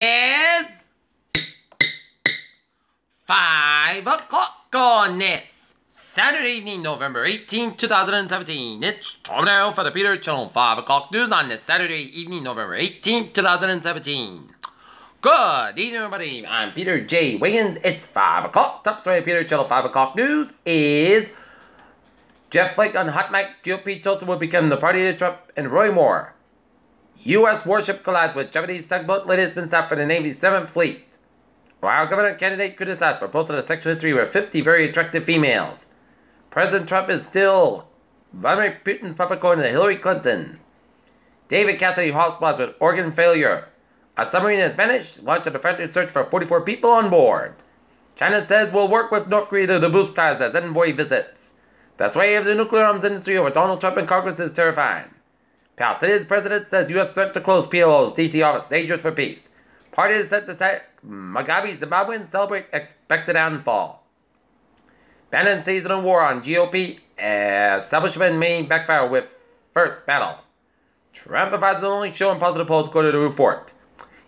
Is 5 o'clock on this Saturday evening, November 18, 2017. It's time now for the Peter Channel 5 o'clock news on this Saturday evening, November 18, 2017. Good evening, everybody. I'm Peter J. Wiggins. It's 5 o'clock. Top story of Peter Channel 5 o'clock news is Jeff Flake on Hot Mic. GOP Tulsa will become the party to Trump and Roy Moore. U.S. warship collides with Japanese tugboat. Latest been stopped for the Navy's 7th Fleet. While governor candidate criticized for posting a sexual history with 50 very attractive females. President Trump is still Vladimir Putin's puppet according to Hillary Clinton. David Cassidy hospitalized with organ failure. A submarine has vanished. Launched a definitive search for 44 people on board. China says we'll work with North Korea to boost ties as envoy visits. The sway of the nuclear arms industry over Donald Trump and Congress is terrifying. Pal City's president says U.S. threat to close PLO's D.C. office dangerous for peace. Party is set to set Mugabe, Zimbabweans celebrate expected downfall. Bannon season of war on GOP. Establishment may backfire with first battle. Trump advises only showing positive polls according to the report.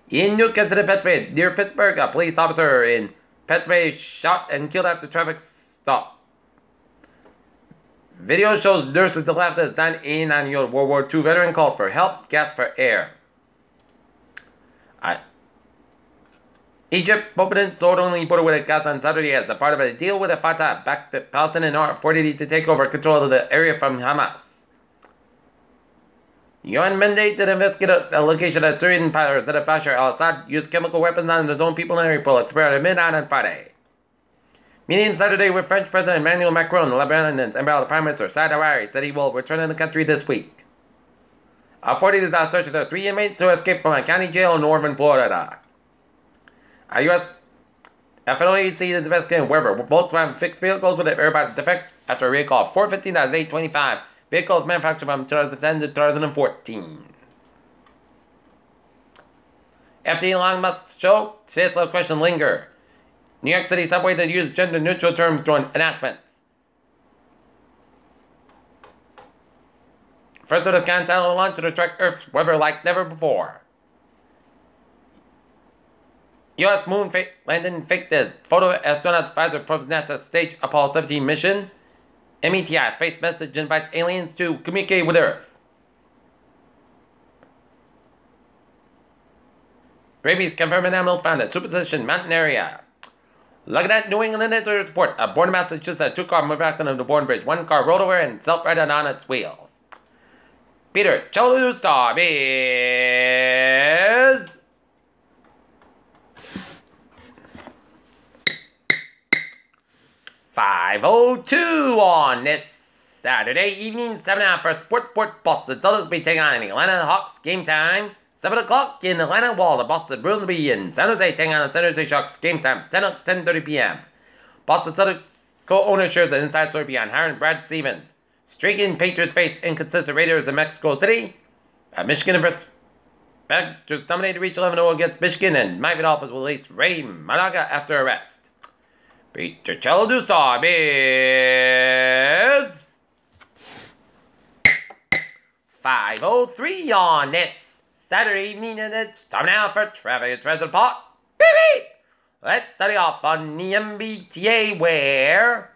In New Kansas, Pennsylvania, near Pittsburgh, a police officer in Pennsylvania shot and killed after traffic stop. Video shows nurses to the left as 99-year-old World War II veteran calls for help, gasp for air. Egypt opened its sword-only border with Gaza on Saturday as a part of a deal with the Fatah backed the Palestinian Authority to take over control of the area from Hamas. UN mandate to investigate the allegation that Syrian President Bashar al-Assad used chemical weapons on his own people in April expired at midnight on Friday. Meeting Saturday with French President Emmanuel Macron, Lebanon's Prime Minister Saad Hariri said he will return to the country this week. Authorities are searching for 3 inmates who escaped from a county jail in northern Florida. A U.S. FLAC is investigating whether Volkswagen fixed vehicles with an airbag defect after a recall of 415-825 vehicles manufactured from 2010 to 2014. After Elon Musk's show, today's little question linger. New York City subway that use gender-neutral terms during announcements. First of its kind satellite launch to track Earth's weather like never before. U.S. moon landing faked as photo astronauts Pfizer probes NASA's stage Apollo 17 mission. METI space message invites aliens to communicate with Earth. Rabies confirmed animals found at Superstition Mountain area. Look at that New England Insurance report. A border Massachusetts had 2-car motor accident on the Bourne Bridge. 1 car rolled over and self-righted on its wheels. Peter Cholu's time is 5:02 on this Saturday evening. 7.5 for Sport Boston Celtics will be taking on the Atlanta Hawks. Game time 7 o'clock in Atlanta, while the Boston Bruins will be in San Jose taking on the San Jose Sharks. Game time 10:30 p.m. Boston Celtics co-owner shares an inside story behind hiring Brad Stevens. Streaking Patriots face inconsistent Raiders in Mexico City. Michigan vs. Badgers dominated to reach 11-0 against Michigan, and Miami Dolphins will release Ray Managa after arrest. Peter Cholu's time is 5:03 on this Saturday evening, and it's time now for Traffic and Transit Report. Beep beep! Let's study off on the MBTA where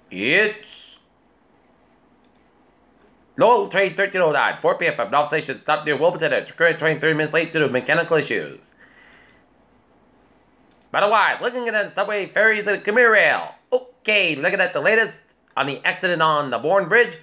it's Lowell train 1309, 4 p.m. from North Station, stopped near Wilmington. Current train 30 minutes late due to mechanical issues. Otherwise, looking at the subway, ferries, and Khmer Rail. Okay, looking at the latest on the accident on the Bourne Bridge.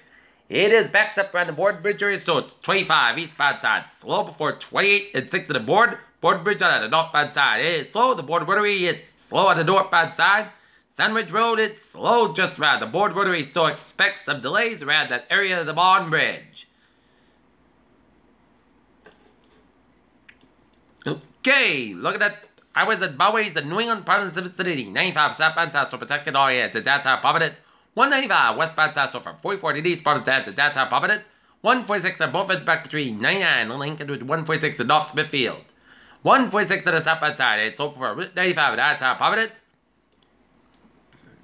It is backed up around the Bourne Bridge area, so it's 25 eastbound side. Slow before 28 and 6 to the Bourne Bridge on the northbound side. It is slow. The Bourne Rotary, it's slow on the northbound side. Sandwich Road, it's slow just around the Bourne Rotary, so expect some delays around that area of the Bourne Bridge. Okay, look at that. Highways and byways in New England, Providence, City. 95 southbound south, so protected area to downtown Providence. 195 westbound south, so from 44 east Providence to downtown Providence. 146 on both ends back between 99 and Lincoln with 146 in North Smithfield. 146 to the southbound side. It's open for 95 in downtown Providence.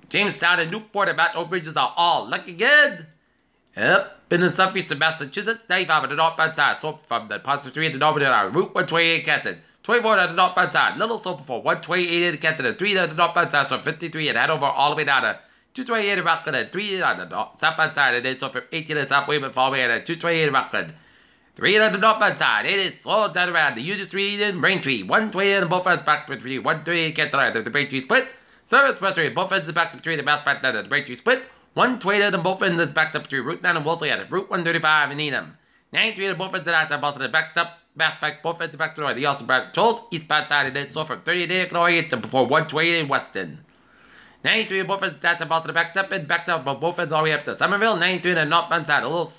Jamestown and Newport and Baton Rouge bridges are all looking good. Up in the southeastern Massachusetts, 95 at the northbound side. Slope from the positive 3 at the northbound side. Route 128 Canton. 24 at the northbound side. Little slope before 128 at Canton. And 3 at the northbound side. So 53 at Hanover all the way down to 228 at Rockland. And 3 on the southbound side. And then so from 18 at South Wayman all the way at 228 at Rockland. 3 at the northbound side. It is slowed down around the Union Street and Braintree. 128 on both ends back to 3. 128 Canton. The Braintree split. Service Western. Both ends back to 3. The Mouse back down to the Braintree split. 128 on both ends is backed up to Route 9 and Wolseley at Route 135 in Needham. 93 on both ends of Boston is backed up. Mass back both ends back to the north. The also back tolls eastbound side and then so from 38 to before 128 in Weston. 93 on both ends of Boston backed up on both ends all the way up to Somerville. 93 on the northbound side, a little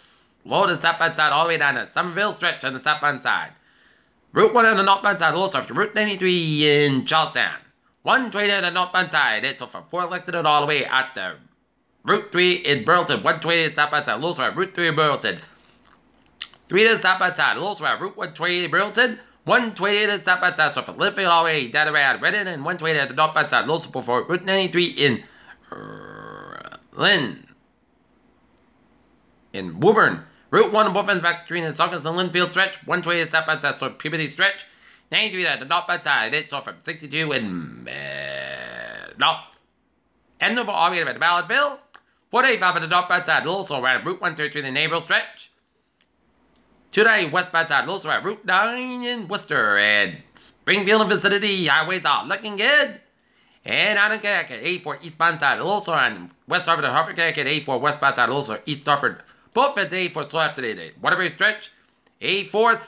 slow to the southbound side all the way down to Somerville stretch on the southbound side. Route 1 on the northbound side, a little surf to Route 93 in Charlestown. 120 on the northbound side, it's from Fort Lexington all the way out to Route 3 in Burlington. 120 southbound side, a little surf Route 3 in Burlington. 3 to the southbound side, a little surf Route 120 in Burlington. 120 to the southbound side, so from Linfield all the way down around Redden, and 120 at the northbound side, a little surf for Route 93 in Woburn. Route 1 on both ends back between the Saucons and Linfield stretch. 120 to the southbound side, so Peabody stretch. 93 at the northbound side, it's off from 62 in North Andover all the way to Ballardville. 485 at the northbound side, also around Route 133 in the Naval stretch. 290 westbound side, also around Route 9 in Worcester. And Springfield and vicinity highways are looking good. And out in Connecticut, 84 eastbound side, also on West Hartford and Hartford, Connecticut, 84 westbound side, also East Hartford. Both ends 84 slow after the Waterbury stretch. 84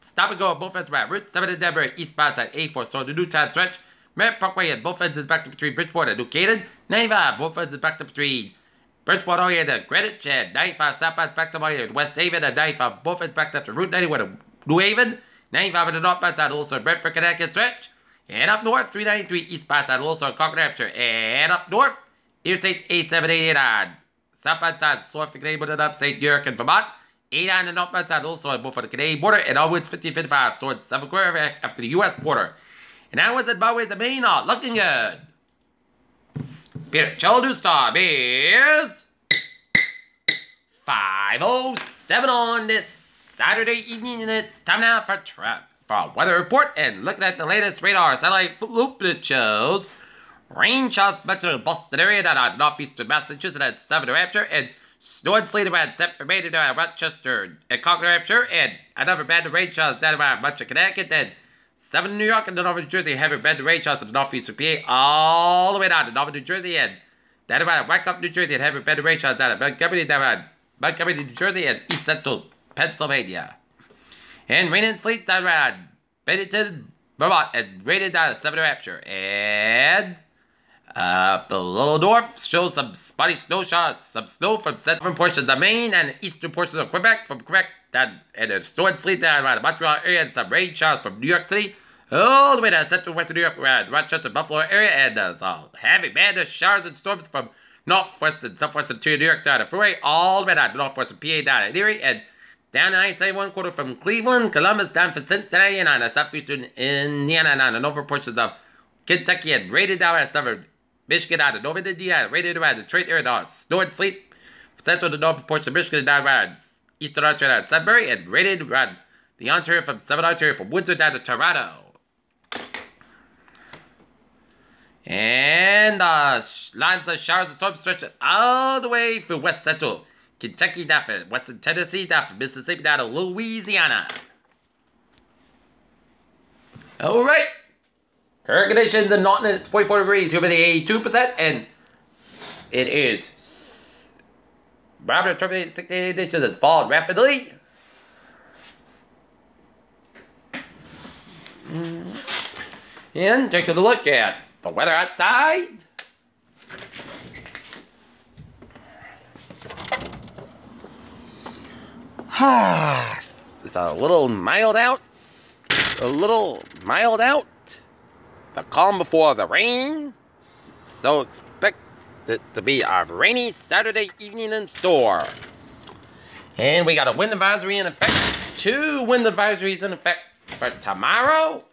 stop and go at both ends around Route 7 in Denver, eastbound side, 84 so the Newtown stretch. Merritt Parkway at both ends is back to between Bridgeport and New Canaan. 95, both ends is back to between Bridgeport all the way to Greenwich. And 95 southbound back to all the way to West Haven. And 95, both ends back up to Route 91 to New Haven. 95 on the northbound side, also Brentford, Connecticut stretch. And up north, 393 eastbound side, also Concord, Hampshire. And up north, Interstates A789. Southbound side, slow off the Canadian border, upstate New York and Vermont. 8 on the northbound side, also on both for the Canadian border. And onwards 5055, so it's 7 quarter after the U.S. border. And that was at Byways of Maine, all looking good. Peter Cello News Time is 5:07 on this Saturday evening, and it's time now for a weather report. And looking at the latest radar satellite loop, it shows rain showers much of the Boston area down on northeastern Massachusetts and 7 New Hampshire, and snow and sleet around 7 for Maine down Rochester and Concord, Hampshire, and another band of rain showers down around much of Connecticut, and 7 New York and the northern New Jersey, heavy bed to rain showers in the northeastern PA, all the way down to northern New Jersey, and down around Wyckoff, New Jersey, and heavy bed to rain showers down to Montgomery, down around Montgomery, New Jersey, and east central Pennsylvania. And rain and sleet down around Bennington, Vermont, and rain down to 7 New Hampshire. And a little north shows some spotty snow showers, some snow from central portions of Maine and eastern portions of Quebec, from Quebec down, and there's snow and sleet down around the Montreal area, and some rain showers from New York City all the way to central western New York, around Rochester, Buffalo area, and there's a heavy band of showers and storms from northwest and southwest interior New York down to Freeway, all the way down to northwestern PA down to Erie, and down to I-71 quarter from Cleveland, Columbus, down for Cincinnati, and on the southeastern Indiana, and on the northern portions of Kentucky, and rated down at southern Michigan, out of northern Indiana, rated around the Detroit area, snow and sleet, central to northern portions of Michigan, down around eastern Ontario, down Sudbury, and rated around the Ontario from southern Ontario, from Windsor down to Toronto. And lines of showers and storms stretching all the way through west central Kentucky, down from western Tennessee, down from Mississippi, down to Louisiana. Alright. Current conditions in Norton, it's 44 degrees, humidity 82%, and it is barometer terminated 68 inches. It's fallen rapidly. And taking a look at the weather outside. It's a little mild out. The calm before the rain. So expect it to be a rainy Saturday evening in store. And we got a wind advisory in effect. 2 wind advisories in effect for tomorrow.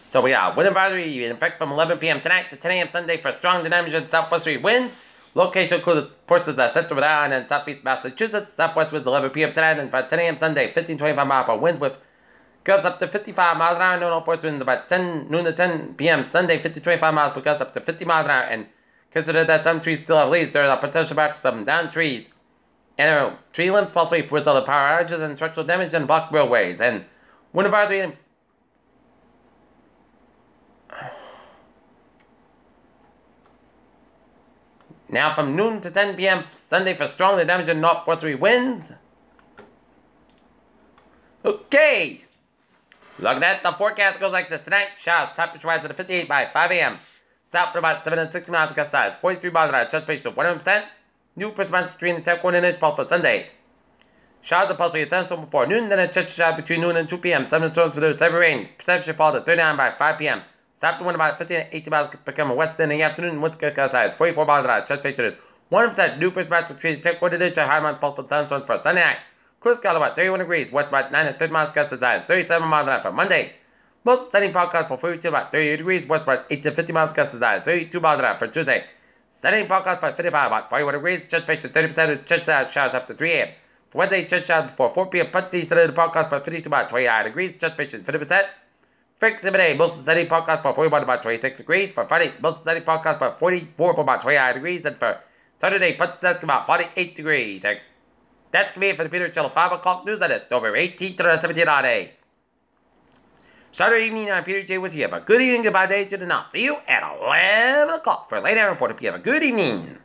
So we got wind advisory in effect from 11 p.m. tonight to 10 a.m. Sunday for strong to damage and southwesterly winds. Location includes portions of central Rhode Island and southeast Massachusetts. Southwest winds 11 p.m. tonight and for 10 a.m. Sunday, 15-25 mile per hour winds with gusts up to 55 miles an hour. No force winds about noon to 10 p.m. Sunday, 50-25 miles per gust up to 50 miles an hour. And consider that some trees still have leaves. There is a potential back for some downed trees and tree limbs possibly result of power outages and structural damage and blocked railways. And wind advisory in now from noon to 10 p.m. Sunday for strong to damage and northwesterly winds. Okay. Look at that. The forecast goes like this tonight. Showers temperature-wise at 58 by 5 a.m. South for about 760 miles gust size. 43 miles an hour. Chest ratio 100%. New precipitation between the 10 coordinates for Sunday. Showers are possibly a thunderstorm before noon. Then a chest shower between noon and 2 p.m. 7 storms with heavy rain. Perception fall to 39 by 5 p.m. South to wind about 50 to 80 miles become west in the afternoon. West gust size 44 miles an hour. Chest ratio is 100%. New precipitation between the 10 coordinates and high amounts possible thunderstorms for Sunday night. Cruise scale about 31 degrees, west about 9 to 30 miles gust size, 37 miles an hour for Monday. Most sunny podcast for 42 about 38 degrees, west about 8 to 50 miles gust size, 32 miles an hour for Tuesday. Sunny podcast by 55 about 41 degrees, chest ratio 30% of chest size showers after 3 a.m. For Wednesday, chest showers before 4 p.m. Putty sunny podcast by 52 about 29 degrees, chest ratio 50%. Fixed day, most sunny podcast by 41 about 26 degrees. For Friday, most sunny podcast by 44 about 29 degrees, and for Saturday, putty sunny about 48 degrees. That's going to be it for the Peter Channel 5 o'clock news. That is November 18th to 17th on a Saturday evening. I'm Peter J. with you. Have a good evening, goodbye, day, and I'll see you at 11 o'clock for late hour report. If you have a good evening.